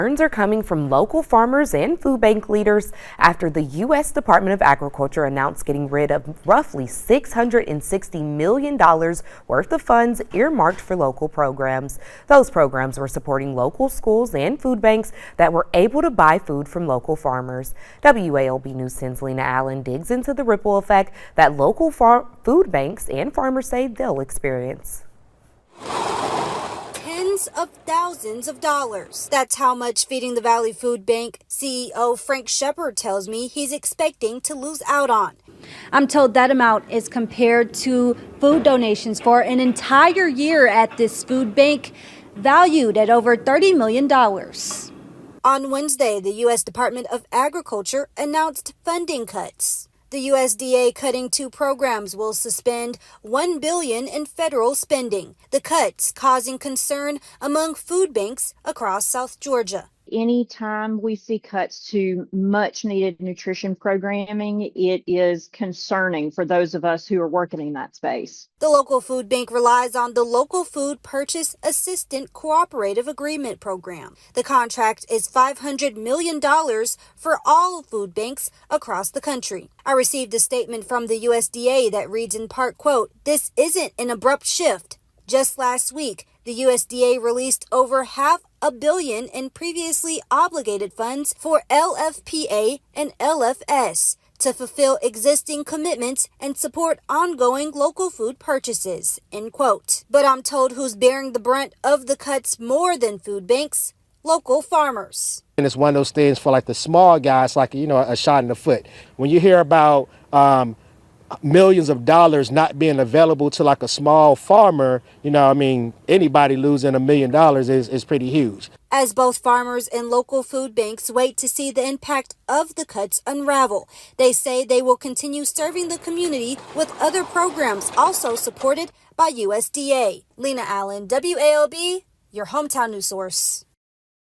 Concerns are coming from local farmers and food bank leaders after the U.S. Department of Agriculture announced getting rid of roughly $660 million worth of funds earmarked for local programs. Those programs were supporting local schools and food banks that were able to buy food from local farmers. WALB News 10's Lena Allen digs into the ripple effect that local food banks and farmers say they'll experience. Tens of thousands of dollars. That's how much Feeding the Valley Food Bank CEO Frank Shepard tells me he's expecting to lose out on. I'm told that amount is compared to food donations for an entire year at this food bank, valued at over $30 million. On Wednesday, the U.S. Department of Agriculture announced funding cuts. The USDA cutting 2 programs will suspend $1 billion in federal spending. The cuts causing concern among food banks across South Georgia. Anytime we see cuts to much needed nutrition programming, it is concerning for those of us who are working in that space. The local food bank relies on the Local Food Purchase Assistant Cooperative Agreement Program. The contract is $500 million for all food banks across the country. I received a statement from the USDA that reads in part, quote, "This isn't an abrupt shift." Just last week, the USDA released over $500 million in previously obligated funds for LFPA and LFS to fulfill existing commitments and support ongoing local food purchases, end quote. But I'm told who's bearing the brunt of the cuts more than food banks: local farmers. And it's one of those things for like the small guys, like, a shot in the foot. When you hear about millions of dollars not being available to like a small farmer, anybody losing $1 million is pretty huge. As both farmers and local food banks wait to see the impact of the cuts unravel, they say they will continue serving the community with other programs also supported by USDA. Lena Allen, WALB, your hometown news source.